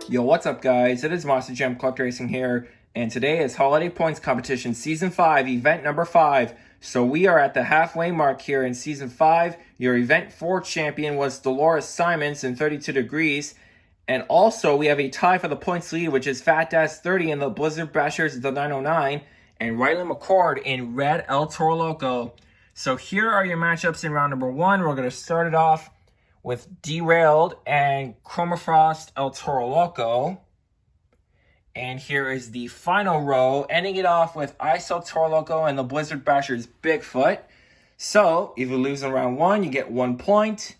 Yo, what's up guys? It is Monster Jam Collector Racing here, and today is Holiday Points Competition Season 5, Event number 5. So we are at the halfway mark here in Season 5. Your Event 4 champion was Dolores Simons in 32 Degrees. And also, we have a tie for the points lead, which is Fat Dash 30 in the Blizzard Bashers, the 909, and Riley McCord in Red El Toro Loco. So here are your matchups in round number 1. We're going to start it off with Derailed and Chromafrost El Toro Loco. And here is the final row, ending it off with Ice El Toro Loco and the Blizzard Bashers Bigfoot. So, if you lose in round 1, you get 1 point.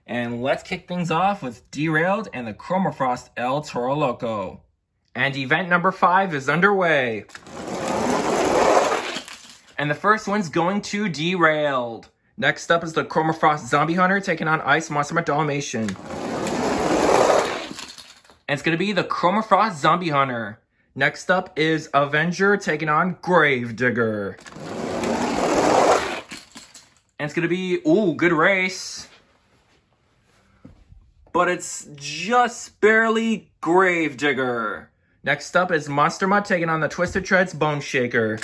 And let's kick things off with Derailed and the Chromafrost El Toro Loco. And event number 5 is underway. And the first one's going to Derailed. Next up is the Chromafrost Zombie Hunter taking on Ice Monster Mutt Dalmatian. And it's going to be the Chromafrost Zombie Hunter. Next up is Avenger taking on Gravedigger. And it's going to be, good race. But it's just barely Gravedigger. Next up is Monster Mutt taking on the Twisted Treads Bone Shaker.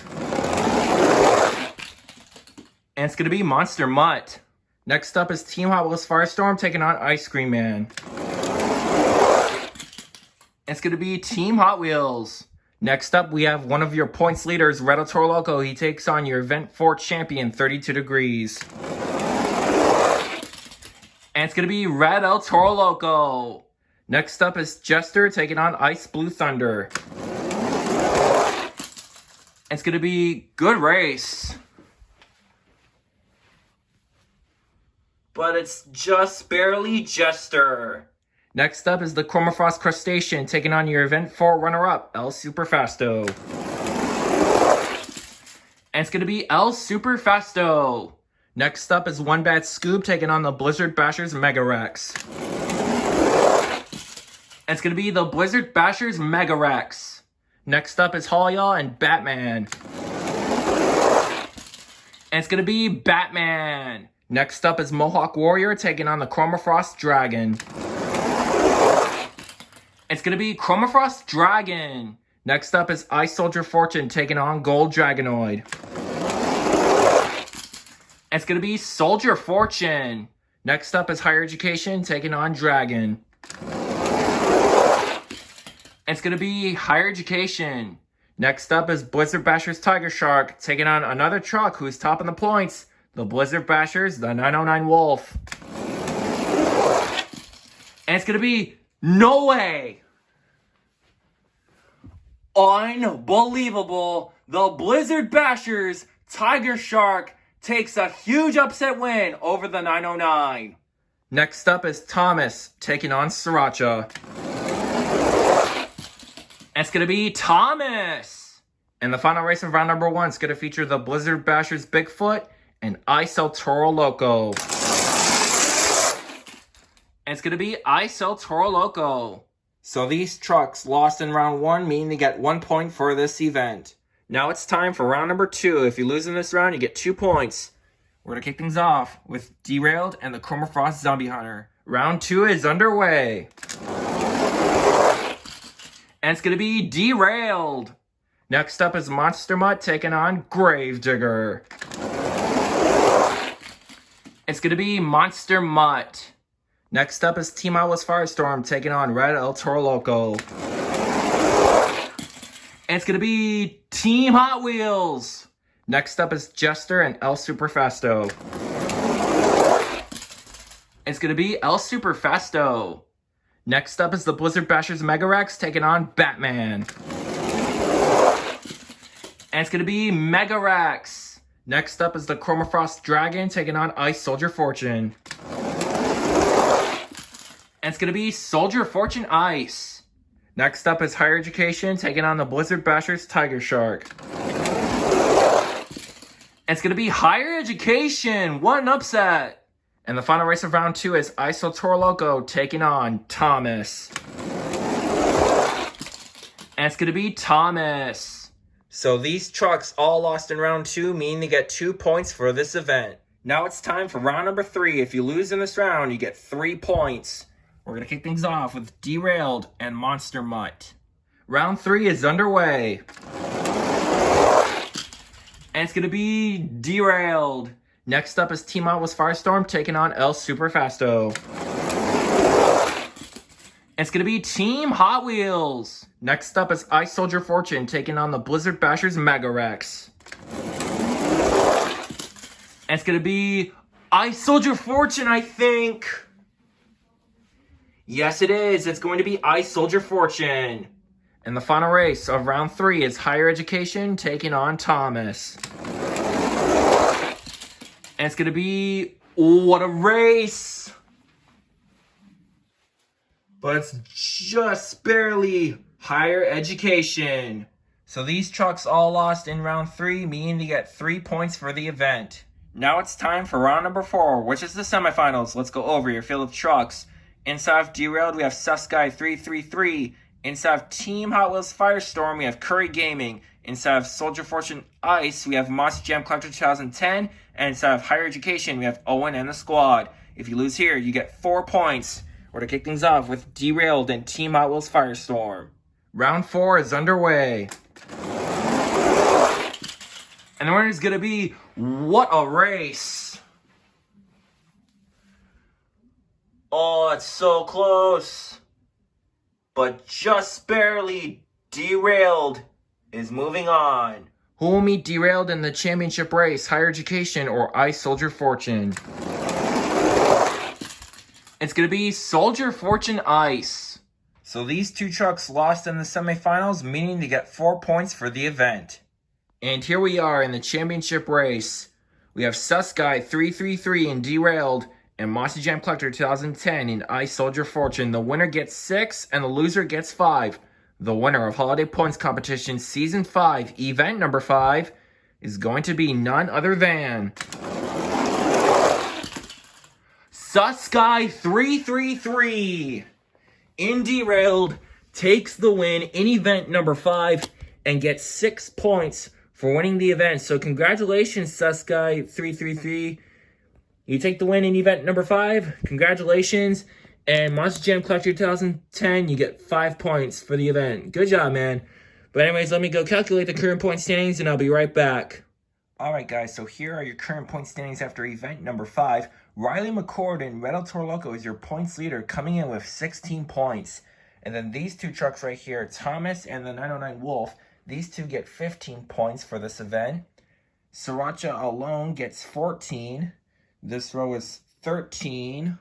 And it's going to be Monster Mutt. Next up is Team Hot Wheels Firestorm taking on Ice Cream Man. And it's going to be Team Hot Wheels. Next up, we have one of your points leaders, Red El Toro Loco. He takes on your Event 4 champion, 32 Degrees. And it's going to be Red El Toro Loco. Next up is Jester taking on Ice Blue Thunder. And it's going to be good race. But it's just barely Jester. Next up is the Chromafrost Crustacean taking on your Event 4 runner-up, El Superfasto. And it's going to be El Superfasto. Next up is One Bad Scoob taking on the Blizzard Bashers Mega Rex. And it's going to be the Blizzard Bashers Mega Rex. Next up is Hall and Batman. And it's going to be Batman. Next up is Mohawk Warrior taking on the Chromafrost Dragon. It's going to be Chromafrost Dragon. Next up is Ice Soldier Fortune taking on Gold Dragonoid. It's going to be Soldier Fortune. Next up is Higher Education taking on Dragon. It's going to be Higher Education. Next up is Blizzard Bashers Tiger Shark taking on another truck who's topping the points. The Blizzard Bashers, the 909 Wolf. And it's going to be No Way. Unbelievable. The Blizzard Bashers Tiger Shark takes a huge upset win over the 909. Next up is Thomas taking on Sriracha. And it's going to be Thomas. And the final race of round number 1 is going to feature the Blizzard Bashers Bigfoot and Ice El Toro Loco. And it's going to be Ice El Toro Loco. So these trucks lost in round 1, meaning they get 1 point for this event. Now it's time for round number 2. If you lose in this round, you get 2 points. We're going to kick things off with Derailed and the Chromafrost Zombie Hunter. Round 2 is underway. And it's going to be Derailed. Next up is Monster Mutt taking on Gravedigger. It's going to be Monster Mutt. Next up is Team Hot Wheels Firestorm taking on Red El Toro Loco. And it's going to be Team Hot Wheels. Next up is Jester and El Superfasto. It's going to be El Superfasto. Next up is the Blizzard Bashers Mega Rex taking on Batman. And it's going to be Mega Rex. Next up is the Chromafrost Dragon taking on Ice Soldier Fortune. And it's going to be Soldier Fortune Ice. Next up is Higher Education taking on the Blizzard Bashers Tiger Shark. And it's going to be Higher Education. What an upset. And the final race of round 2 is Ice El Toro Loco taking on Thomas. And it's going to be Thomas. So these trucks all lost in round 2, meaning they get 2 points for this event. Now it's time for round number 3. If you lose in this round, you get 3 points. We're going to kick things off with Derailed and Monster Mutt. Round 3 is underway. And it's going to be Derailed. Next up is Team Hot Wheels Firestorm taking on El Superfasto. And it's going to be Team Hot Wheels. Next up is Ice Soldier Fortune taking on the Blizzard Bashers Mega Rex. And it's going to be Ice Soldier Fortune, I think. Yes, it is. It's going to be Ice Soldier Fortune. And the final race of round 3 is Higher Education taking on Thomas. And it's going to be, what a race. But it's just barely Higher Education. So these trucks all lost in round 3, meaning they get 3 points for the event. Now it's time for round number 4, which is the semifinals. Let's go over your field of trucks. Inside of Derailed, we have Suskai 333. Inside of Team Hot Wheels Firestorm, we have Curry Gaming. Inside of Soldier Fortune Ice, we have Monster Jam Collector 2010. And inside of Higher Education, we have Owen and the squad. If you lose here, you get 4 points. We're to kick things off with Derailed and Team Hot Wheels Firestorm. Round 4 is underway. And the winner is going to be, what a race. Oh, it's so close. But just barely, Derailed is moving on. Who will meet Derailed in the championship race, Higher Education or Ice Soldier Fortune? It's going to be Soldier Fortune Ice. So these two trucks lost in the semifinals, meaning they get 4 points for the event. And here we are in the championship race. We have Suskai 333 in Derailed and Monster Jam Collector 2010 in Ice Soldier Fortune. The winner gets 6 and the loser gets 5. The winner of Holiday Points Competition Season 5, Event Number 5, is going to be none other than Suskai 333 in Derailed takes the win in Event Number 5 and gets 6 points for winning the event. So congratulations, Suskai 333. You take the win in Event Number 5. Congratulations. And Monster Jam Collector 2010, you get 5 points for the event. Good job, man. But anyways, let me go calculate the current point standings, and I'll be right back. Alright, guys, so here are your current point standings after Event Number 5. Riley McCord and Red El Toro Loco is your points leader, coming in with 16 points. And then these two trucks right here, Thomas and the 909 Wolf, these two get 15 points for this event. Sriracha alone gets 14. This row is 13.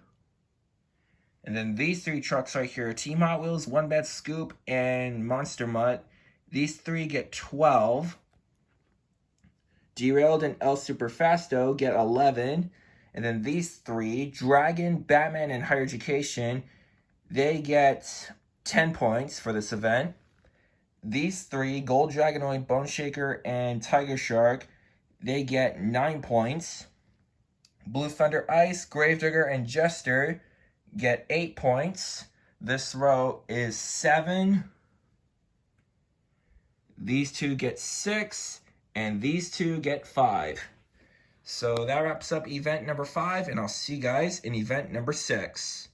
And then these three trucks right here, Team Hot Wheels, One Bad Scoop, and Monster Mutt, these three get 12. Derailed and El Superfasto get 11. And then these three, Dragon, Batman, and Higher Education, they get 10 points for this event. These three, Gold Dragonoid, Bone Shaker, and Tiger Shark, they get 9 points. Blue Thunder Ice, Gravedigger, and Jester get 8 points. This row is 7. These two get 6, and these two get 5. So that wraps up Event Number 5, and I'll see you guys in Event Number 6.